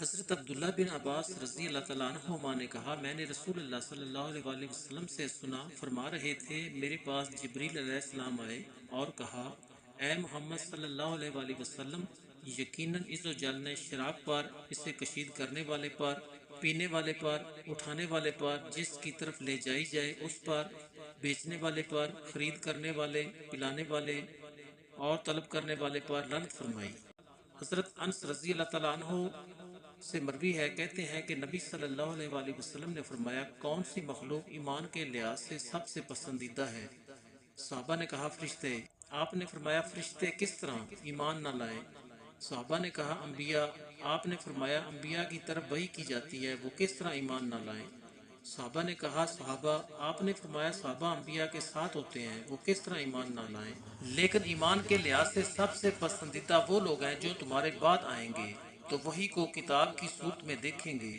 حضرت عبداللہ بن عباس رضی اللہ تعالیٰ عنہما نے کہا، میں نے رسول اللہ صلی اللہ علیہ وآلہ وسلم سے سنا، فرما رہے تھے میرے پاس جبریل علیہ السلام آئے اور کہا، اے محمد صلی اللہ علیہ وآلہ وسلم، یقیناً عزوجل نے شراب پر، اسے کشید کرنے والے پر، پینے والے پر، اٹھانے والے پر، جس کی طرف لے جائی جائے اس پر، بیچنے والے پر، خرید کرنے والے، پلانے والے اور طلب کرنے والے پر لعنت فرمائی۔ حضرت انس رضی اللہ تعالیٰ عنہ سے مروی ہے، کہتے ہیں کہ نبی صلی اللہ علیہ وآلہ وسلم نے فرمایا، کون سی مخلوق ایمان کے لحاظ سے سب سے پسندیدہ ہے؟ صحابہ نے کہا، فرشتے۔ آپ نے فرمایا، فرشتے کس طرح ایمان نہ لائیں؟ صحابہ نے کہا، انبیاء۔ آپ نے فرمایا، انبیاء کی طرف وحی کی جاتی ہے، وہ کس طرح ایمان نہ لائیں؟ صحابہ نے کہا، صحابہ۔ آپ نے فرمایا، صحابہ انبیاء کے ساتھ ہوتے ہیں، وہ کس طرح ایمان نہ لائیں؟ لیکن ایمان کے لحاظ سے سب سے پسندیدہ وہ لوگ ہیں جو تمہارے بعد آئیں گے، تو وحی کو کتاب کی صورت میں دیکھیں گے،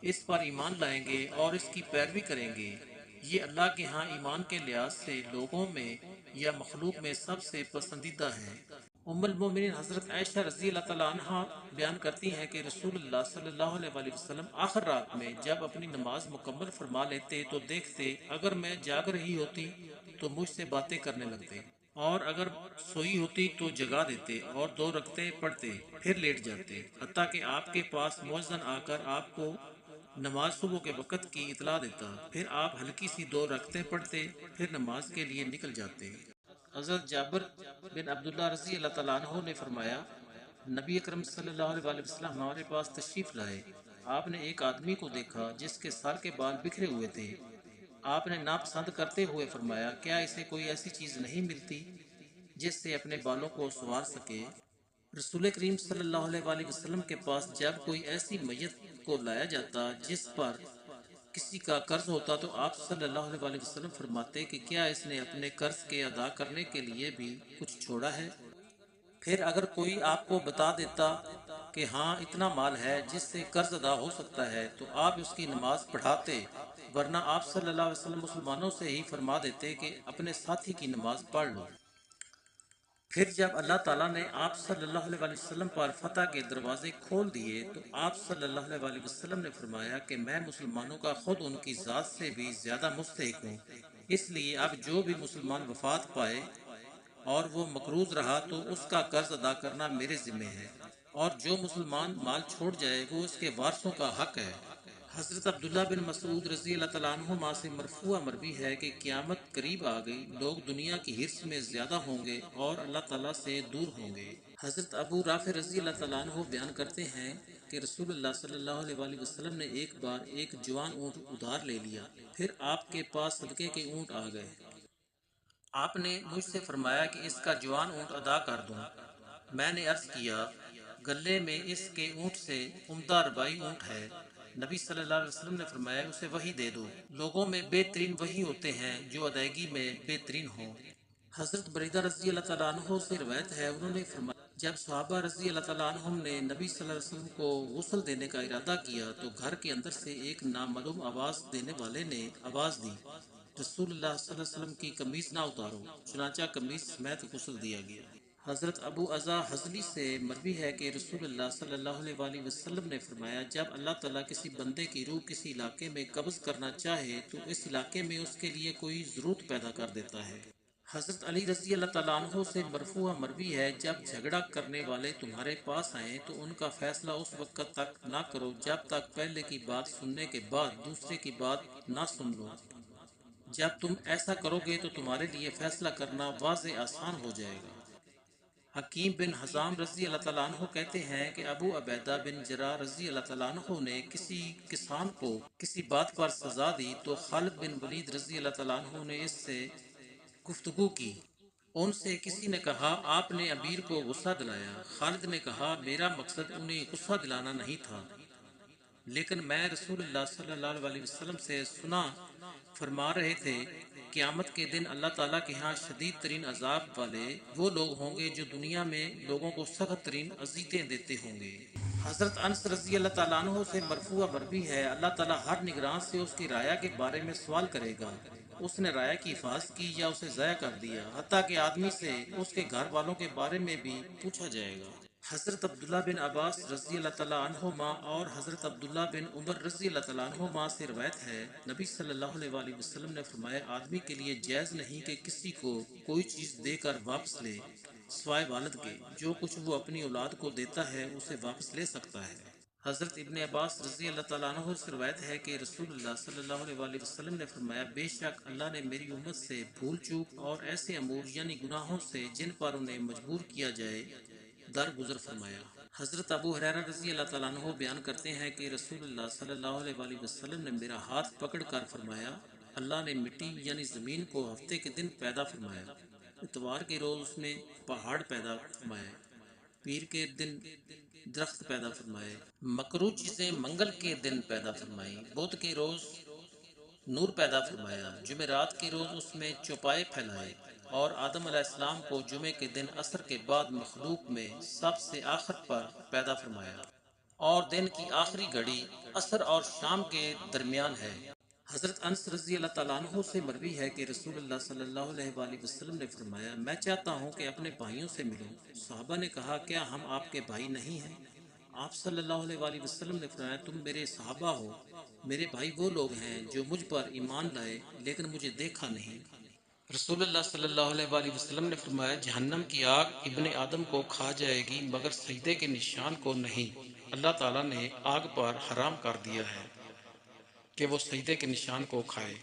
اس پر ایمان لائیں گے اور اس کی پیروی کریں گے۔ یہ اللہ کے ہاں ایمان کے لحاظ سے لوگوں میں یا مخلوق میں سب سے پسندیدہ ہیں۔ ام المومنین حضرت عائشہ رضی اللہ تعالیٰ عنہ بیان کرتی ہیں کہ رسول اللہ صلی اللہ علیہ وآلہ وسلم آخر رات میں جب اپنی نماز مکمل فرما لیتے تو دیکھتے، اگر میں جاگ رہی ہوتی تو مجھ سے باتیں کرنے لگتے، اور اگر سوئی ہوتی تو جگا دیتے اور 2 رکعتیں پڑھتے، پھر لیٹ جاتے، حتیٰ کہ آپ کے پاس مؤذن آ کر آپ کو نماز صبح کے وقت کی اطلاع دیتا، پھر آپ ہلکی سی 2 رکعتیں پڑھتے، پھر نماز کے لیے نکل جاتے۔ حضرت جابر بن عبداللہ رضی اللہ تعالیٰ عنہ نے فرمایا، نبی اکرم صلی اللہ علیہ وآلہ وسلم ہمارے پاس تشریف لائے، آپ نے ایک آدمی کو دیکھا جس کے سر کے بال بکھرے ہوئے تھے۔ آپ نے ناپسند کرتے ہوئے فرمایا، کیا اسے کوئی ایسی چیز نہیں ملتی جس سے اپنے بالوں کو سنوار سکے؟ رسول کریم صلی اللہ علیہ وآلہ وسلم کے پاس جب کوئی ایسی میت کو لایا جاتا جس پر کسی کا قرض ہوتا تو آپ صلی اللہ علیہ وآلہ وسلم فرماتے کہ کیا اس نے اپنے قرض کے ادا کرنے کے لیے بھی کچھ چھوڑا ہے؟ پھر اگر کوئی آپ کو بتا دیتا کہ ہاں اتنا مال ہے جس سے قرض ادا ہو سکتا ہے تو آپ اس کی نماز پڑھاتے، ورنہ آپ صلی اللہ علیہ وسلم مسلمانوں سے ہی فرما دیتے کہ اپنے ساتھی کی نماز پڑھ لو۔ پھر جب اللہ تعالیٰ نے آپ صلی اللہ علیہ وآلہ وسلم پر فتح کے دروازے کھول دیے تو آپ صلی اللہ علیہ وآلہ وسلم نے فرمایا کہ میں مسلمانوں کا خود ان کی ذات سے بھی زیادہ مستحق ہوں، اس لیے اب جو بھی مسلمان وفات پائے اور وہ مقروض رہا تو اس کا قرض ادا کرنا میرے ذمہ ہے، اور جو مسلمان مال چھوڑ جائے وہ اس کے وارثوں کا حق ہے۔ حضرت عبداللہ بن مسعود رضی اللہ تعالیٰ عنہما سے مرفوع مروی ہے کہ قیامت قریب آ گئی، لوگ دنیا کی حرص میں زیادہ ہوں گے اور اللہ تعالیٰ سے دور ہوں گے۔ حضرت ابو رافع رضی اللہ تعالیٰ عنہ بیان کرتے ہیں کہ رسول اللہ صلی اللہ علیہ وآلہ وسلم نے ایک بار ایک جوان اونٹ ادھار لے لیا، پھر آپ کے پاس صدقے کے اونٹ آ گئے۔ آپ نے مجھ سے فرمایا کہ اس کا جوان اونٹ ادا کر دوں۔ میں نے عرض کیا، گلے میں اس کے اونٹ سے عمدہ ربائی اونٹ ہے۔ نبی صلی اللہ علیہ وسلم نے فرمایا، اسے وحی دے دو۔ لوگوں میں بہترین وہی ہوتے ہیں جو ادائیگی میں بہترین ہوں۔ حضرت بریدہ رضی اللہ تعالیٰ عنہ سے روایت ہے، انہوں نے فرمایا، جب صحابہ رضی اللہ تعالیٰ عنہم نے نبی صلی اللہ علیہ وسلم کو غسل دینے کا ارادہ کیا تو گھر کے اندر سے ایک نامعلوم آواز دینے والے نے آواز دی، رسول اللہ صلی اللہ علیہ وسلم کی قمیص نہ اتارو، چنانچہ قمیص سمیت غسل دیا گیا۔ حضرت ابو عزا حضلی سے مروی ہے کہ رسول اللہ صلی اللہ علیہ وآلہ وسلم نے فرمایا، جب اللہ تعالیٰ کسی بندے کی روح کسی علاقے میں قبض کرنا چاہے تو اس علاقے میں اس کے لیے کوئی ضرورت پیدا کر دیتا ہے۔ حضرت علی رضی اللہ تعالیٰ عنہ سے مرفوع مروی ہے، جب جھگڑا کرنے والے تمہارے پاس آئیں تو ان کا فیصلہ اس وقت تک نہ کرو جب تک پہلے کی بات سننے کے بعد دوسرے کی بات نہ سن لو۔ جب تم ایسا کرو گے تو تمہارے لیے فیصلہ کرنا واضح آسان ہو جائے گا۔ حکیم بن حزام رضی اللہ تعالیٰ عنہ کہتے ہیں کہ ابو عبیدہ بن جراح رضی اللہ تعالیٰ عنہ نے کسی کسان کو کسی بات پر سزا دی تو خالد بن ولید رضی اللہ تعالیٰ عنہ نے اس سے گفتگو کی۔ ان سے کسی نے کہا، آپ نے امیر کو غصہ دلایا۔ خالد نے کہا، میرا مقصد انہیں غصہ دلانا نہیں تھا، لیکن میں رسول اللہ صلی اللہ علیہ وسلم سے سنا فرما رہے تھے، قیامت کے دن اللہ تعالیٰ کے ہاں شدید ترین عذاب والے وہ لوگ ہوں گے جو دنیا میں لوگوں کو سخت ترین اذیتیں دیتے ہوں گے۔ حضرت انس رضی اللہ تعالیٰ عنہ سے مرفوع مروی ہے، اللہ تعالیٰ ہر نگراں سے اس کی رعایا کے بارے میں سوال کرے گا، اس نے رعایا کی حفاظت کی یا اسے ضائع کر دیا، حتیٰ کہ آدمی سے اس کے گھر والوں کے بارے میں بھی پوچھا جائے گا۔ حضرت عبداللہ بن عباس رضی اللہ تعالیٰ عنہما اور حضرت عبداللہ بن عمر رضی اللہ تعالیٰ عنہما سے روایت ہے، نبی صلی اللہ علیہ وآلہ وسلم نے فرمایا، آدمی کے لیے جائز نہیں کہ کسی کو کوئی چیز دے کر واپس لے سوائے والد کے، جو کچھ وہ اپنی اولاد کو دیتا ہے اسے واپس لے سکتا ہے۔ حضرت ابن عباس رضی اللہ تعالیٰ عنہ سے روایت ہے کہ رسول اللہ صلی اللہ علیہ وآلہ وسلم نے فرمایا، بے شک اللہ نے میری امت سے بھول چوک اور ایسے امور یعنی گناہوں سے جن پر انہیں مجبور کیا جائے درگزر فرمایا۔ حضرت ابو ہریرہ رضی اللہ تعالیٰ عنہ بیان کرتے ہیں کہ رسول اللہ صلی اللہ علیہ وآلہ وسلم نے میرا ہاتھ پکڑ کر فرمایا، اللہ نے مٹی یعنی زمین کو ہفتے کے دن پیدا فرمایا، اتوار کے روز اس میں پہاڑ پیدا فرمائے، پیر کے دن درخت پیدا فرمائے، مکروہ چیزیں منگل کے دن پیدا فرمائی، بدھ کے روز نور پیدا فرمایا، جمعرات کے روز اس میں چوپائے پھیلائے، اور آدم علیہ السلام کو جمعے کے دن عصر کے بعد مخلوق میں سب سے آخر پر پیدا فرمایا، اور دن کی آخری گھڑی عصر اور شام کے درمیان ہے۔ حضرت انس رضی اللہ تعالیٰ عنہ سے مروی ہے کہ رسول اللہ صلی اللہ علیہ وآلہ وسلم نے فرمایا، میں چاہتا ہوں کہ اپنے بھائیوں سے ملوں۔ صحابہ نے کہا، کیا ہم آپ کے بھائی نہیں ہیں؟ آپ صلی اللہ علیہ وآلہ وسلم نے فرمایا، تم میرے صحابہ ہو، میرے بھائی وہ لوگ ہیں جو مجھ پر ایمان لائے لیکن مجھے دیکھا نہیں۔ رسول اللہ صلی اللہ علیہ وآلہ وسلم نے فرمایا، جہنم کی آگ ابن آدم کو کھا جائے گی مگر سجدے کے نشان کو نہیں۔ اللہ تعالیٰ نے آگ پر حرام کر دیا ہے کہ وہ سجدے کے نشان کو کھائے۔